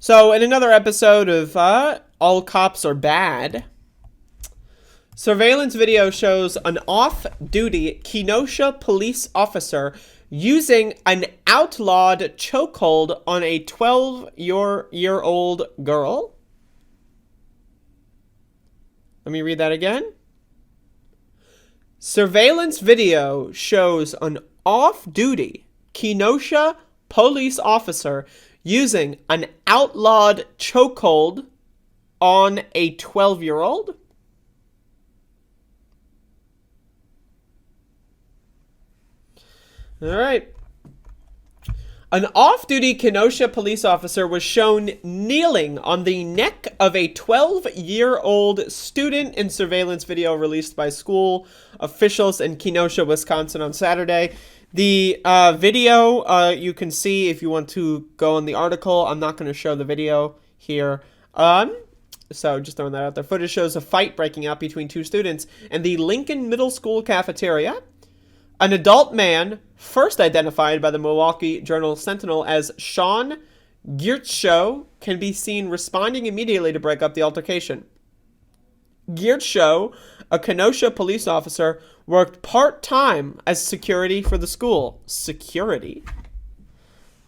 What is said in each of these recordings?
So, in another episode of All Cops Are Bad, surveillance video shows an off-duty Kenosha police officer using an outlawed chokehold on a 12-year-old girl. Let me read that again. Surveillance video shows an off-duty Kenosha police officer using an outlawed chokehold on a 12-year-old. All right. An off-duty Kenosha police officer was shown kneeling on the neck of a 12-year-old student in surveillance video released by school officials in Kenosha, Wisconsin on Saturday. The video you can see if you want to go on the article. I'm not going to show the video here. So just throwing that out there. Footage shows a fight breaking out between two students in the Lincoln Middle School cafeteria. An adult man, first identified by the Milwaukee Journal-Sentinel as Sean Geertshow, can be seen responding immediately to break up the altercation. Geertshow, a Kenosha police officer, worked part-time as security for the school. Security?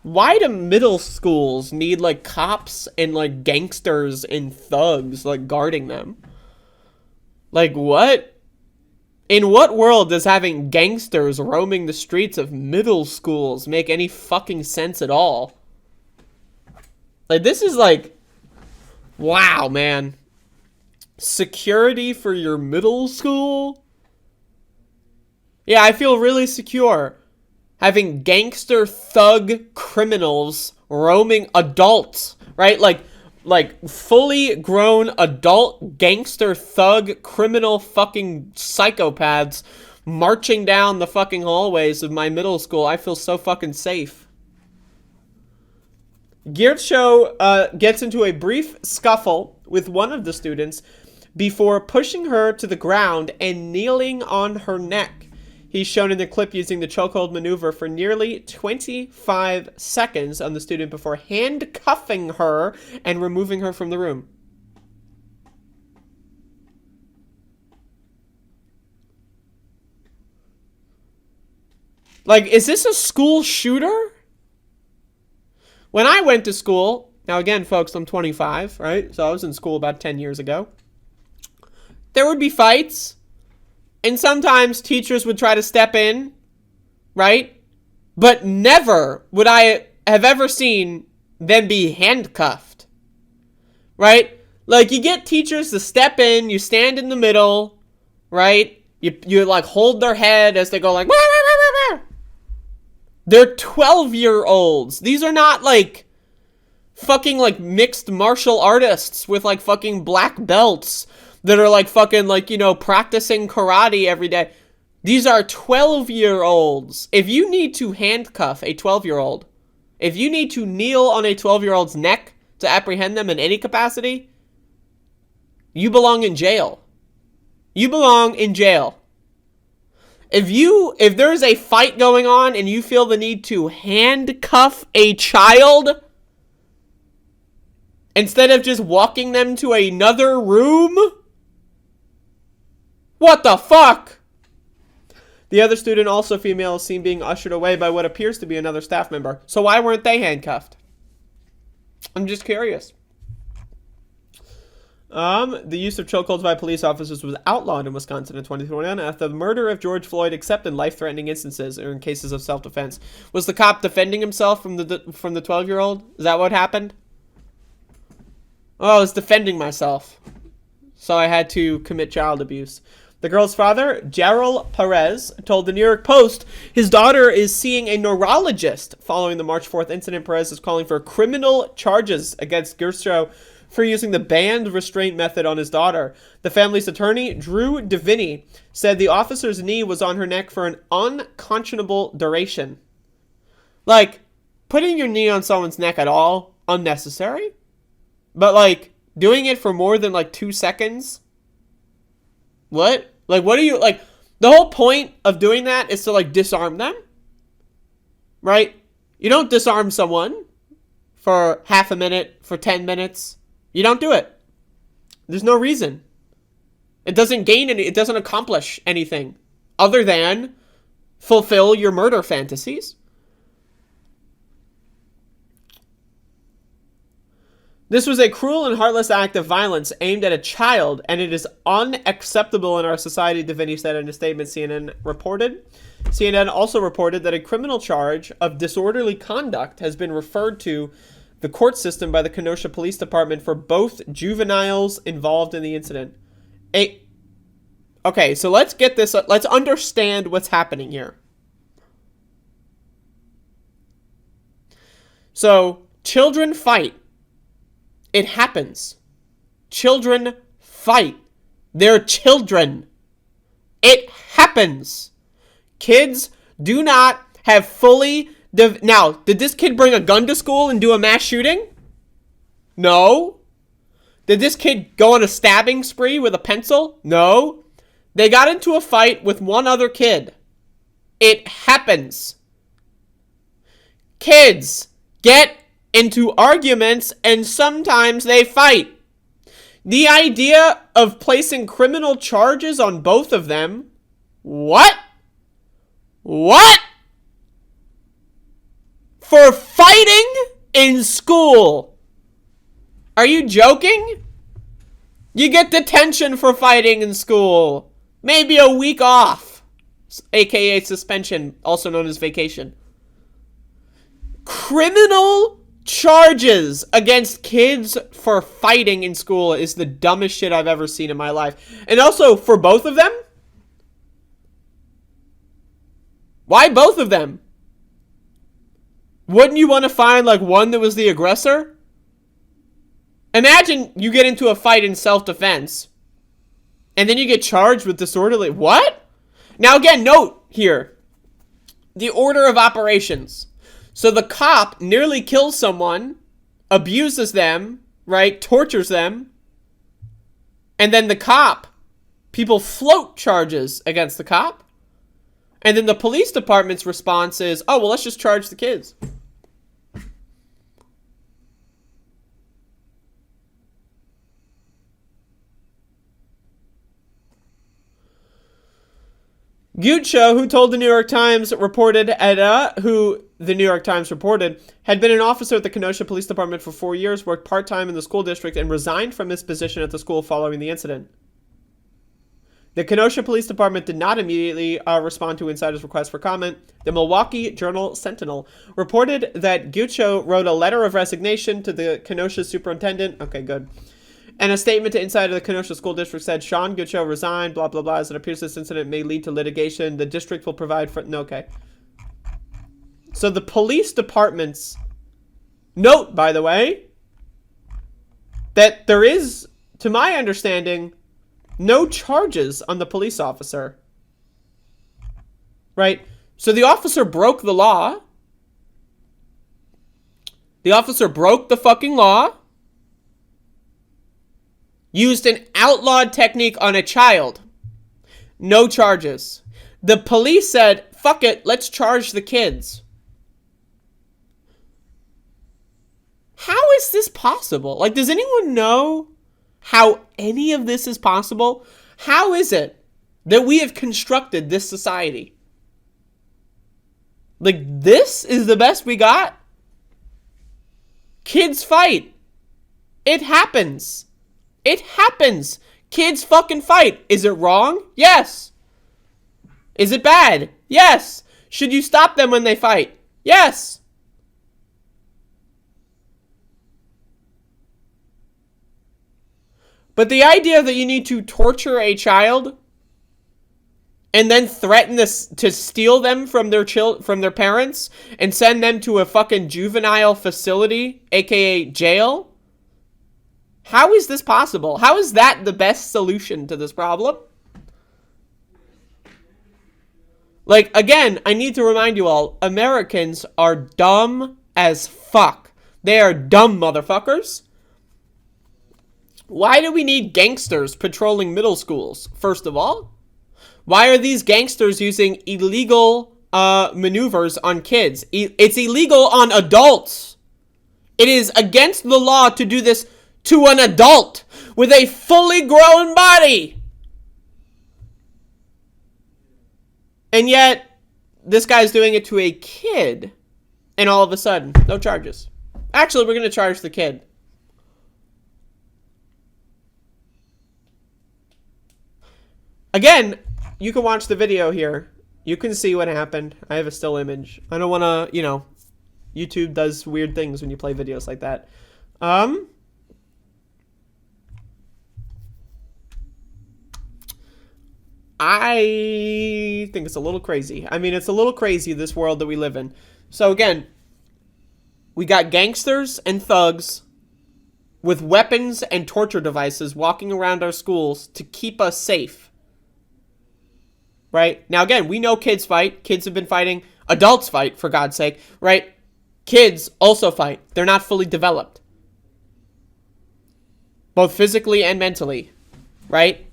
Why do middle schools need, like, cops and, like, gangsters and thugs, like, guarding them? Like, what? In what world does having gangsters roaming the streets of middle schools make any fucking sense at all? Like, this is like, wow, man. Security for your middle school? Yeah, I feel really secure having gangster thug criminals roaming adults, right? Like fully grown adult gangster thug criminal fucking psychopaths marching down the fucking hallways of my middle school. I feel so fucking safe. Geertshow gets into a brief scuffle with one of the students before pushing her to the ground and kneeling on her neck. He's shown in the clip using the chokehold maneuver for nearly 25 seconds on the student before handcuffing her and removing her from the room. Like, is this a school shooter? When I went to school, now again, folks, I'm 25, right? So I was in school about 10 years ago. There would be fights. And sometimes teachers would try to step in, right? But never would I have ever seen them be handcuffed, right? Like, you get teachers to step in, you stand in the middle, right? You like hold their head as they go like, wah, wah, wah, wah. They're 12-year-olds. These are not like fucking like mixed martial artists with like fucking black belts that are like fucking like, you know, practicing karate every day. These are 12-year-olds. If you need to handcuff a 12-year-old, if you need to kneel on a 12-year-old's neck to apprehend them in any capacity, you belong in jail. You belong in jail. If there's a fight going on and you feel the need to handcuff a child instead of just walking them to another room, what the fuck? The other student, also female, is seen being ushered away by what appears to be another staff member. So why weren't they handcuffed? I'm just curious. The use of chokeholds by police officers was outlawed in Wisconsin in 2021 after the murder of George Floyd, except in life-threatening instances or in cases of self-defense. Was the cop defending himself from the 12-year-old? Is that what happened? Oh, I was defending myself, so I had to commit child abuse. The girl's father, Jarrell Perez, told the New York Post his daughter is seeing a neurologist following the March 4th incident. Perez is calling for criminal charges against Geertshow for using the banned restraint method on his daughter. The family's attorney, Drew Deviney, said the officer's knee was on her neck for an unconscionable duration. Like, putting your knee on someone's neck at all, unnecessary. But, like, doing it for more than, like, 2 seconds? What? Like, what are you, like, the whole point of doing that is to, like, disarm them, right? You don't disarm someone for half a minute, for 10 minutes. You don't do it. There's no reason. It doesn't it doesn't accomplish anything other than fulfill your murder fantasies. This was a cruel and heartless act of violence aimed at a child, and it is unacceptable in our society, Devaney said in a statement CNN reported. CNN also reported that a criminal charge of disorderly conduct has been referred to the court system by the Kenosha Police Department for both juveniles involved in the incident. Okay, so let's get this. Let's understand what's happening here. So, children fight. It happens. Children fight. They're children. It happens. Kids do not have fully... Now, did this kid bring a gun to school and do a mass shooting? No. Did this kid go on a stabbing spree with a pencil? No. They got into a fight with one other kid. It happens. Kids get into arguments and sometimes they fight. The idea of placing criminal charges on both of them? What? What? For fighting in school? Are you joking? You get detention for fighting in school. Maybe a week off. AKA suspension, also known as vacation. Criminal charges against kids for fighting in school is the dumbest shit I've ever seen in my life. And also, for both of them? Why both of them? Wouldn't you want to find, like, one that was the aggressor? Imagine you get into a fight in self-defense, and then you get charged with disorderly... What? Now, again, note here. The order of operations. So the cop nearly kills someone, abuses them, right? Tortures them. And then the cop, people float charges against the cop. And then the police department's response is, oh, well, let's just charge the kids. Guccio, who told the New York Times reported, had been an officer at the Kenosha Police Department for 4 years, worked part-time in the school district, and resigned from his position at the school following the incident. The Kenosha Police Department did not immediately respond to Insider's request for comment. The Milwaukee Journal-Sentinel reported that Guccio wrote a letter of resignation to the Kenosha superintendent. Okay, good. And a statement to Insider, the Kenosha School District said, Sean Guccio resigned, blah, blah, blah. As it appears this incident may lead to litigation. The district will provide for... No, okay. So the police department's... Note, by the way, that there is, to my understanding, no charges on the police officer. Right? So the officer broke the law. The officer broke the fucking law. Used an outlawed technique on a child. No charges. The police said, fuck it, let's charge the kids. How is this possible? Like, does anyone know how any of this is possible? How is it that we have constructed this society? Like, this is the best we got? Kids fight. It happens. It happens. Kids fucking fight. Is it wrong? Yes. Is it bad? Yes. Should you stop them when they fight? Yes. But the idea that you need to torture a child and then threaten this to steal them from their parents and send them to a fucking juvenile facility, aka jail? How is this possible? How is that the best solution to this problem? Like, again, I need to remind you all, Americans are dumb as fuck. They are dumb motherfuckers. Why do we need gangsters patrolling middle schools, first of all? Why are these gangsters using illegal maneuvers on kids? It's illegal on adults. It is against the law to do this to an adult with a fully grown body. And yet, this guy's doing it to a kid. And all of a sudden, no charges. Actually, we're going to charge the kid. Again, you can watch the video here. You can see what happened. I have a still image. I don't want to, you know, YouTube does weird things when you play videos like that. I think it's a little crazy. I mean, it's a little crazy, this world that we live in. So again, we got gangsters and thugs with weapons and torture devices walking around our schools to keep us safe. Right? Now again, we know kids fight. Kids have been fighting. Adults fight, for God's sake. Right? Kids also fight. They're not fully developed. Both physically and mentally. Right?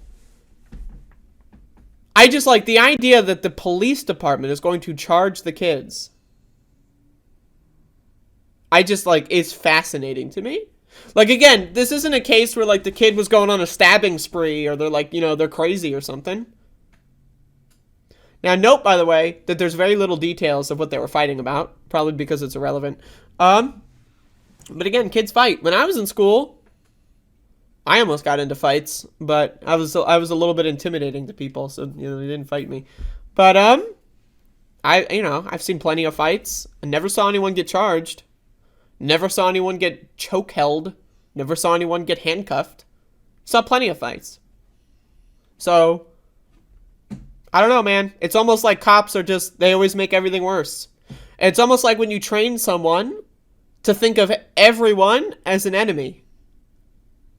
I just like the idea that the police department is going to charge the kids. I just like, it's fascinating to me. Like, again, this isn't a case where like the kid was going on a stabbing spree or they're like, you know, they're crazy or something. Now, note, by the way, that there's very little details of what they were fighting about, probably because it's irrelevant. But again, kids fight. When I was in school, I almost got into fights, but I was a little bit intimidating to people, so you know they didn't fight me. But I've seen plenty of fights. I never saw anyone get charged. Never saw anyone get choke held. Never saw anyone get handcuffed. Saw plenty of fights. So I don't know, man. It's almost like cops are just, they always make everything worse. It's almost like when you train someone to think of everyone as an enemy.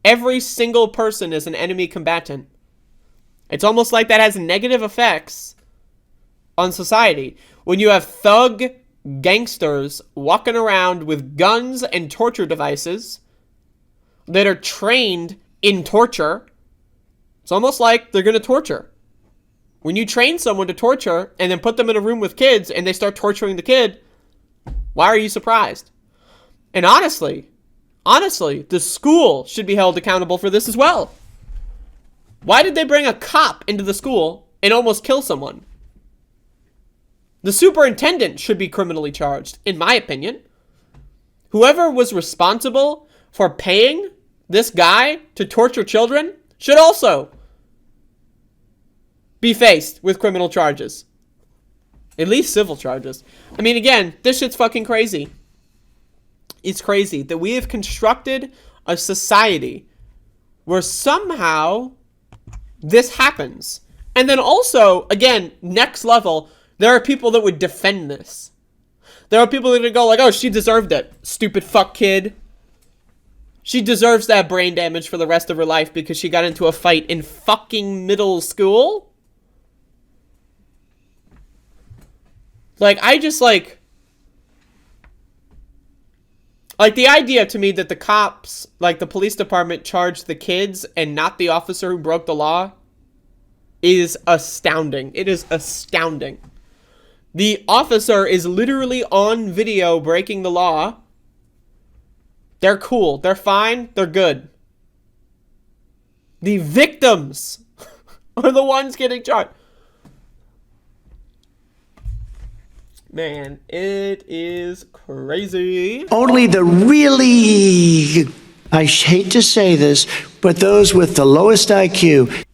Every single person is an enemy combatant. It's almost like that has negative effects on society. When you have thug gangsters walking around with guns and torture devices that are trained in torture, it's almost like they're going to torture. When you train someone to torture and then put them in a room with kids and they start torturing the kid, why are you surprised? And honestly, the school should be held accountable for this as well. Why did they bring a cop into the school and almost kill someone? The superintendent should be criminally charged, in my opinion. Whoever was responsible for paying this guy to torture children should also be faced with criminal charges. At least civil charges. I mean, again, this shit's fucking crazy. It's crazy that we have constructed a society where somehow this happens. And then also, again, next level, there are people that would defend this. There are people that would go like, oh, she deserved it. Stupid fuck kid. She deserves that brain damage for the rest of her life because she got into a fight in fucking middle school. Like, I just like the idea to me that the cops, like the police department, charged the kids and not the officer who broke the law is astounding. It is astounding. The officer is literally on video breaking the law. They're cool. They're fine. They're good. The victims are the ones getting charged. Man, it is crazy. Only the really, I hate to say this, but those with the lowest IQ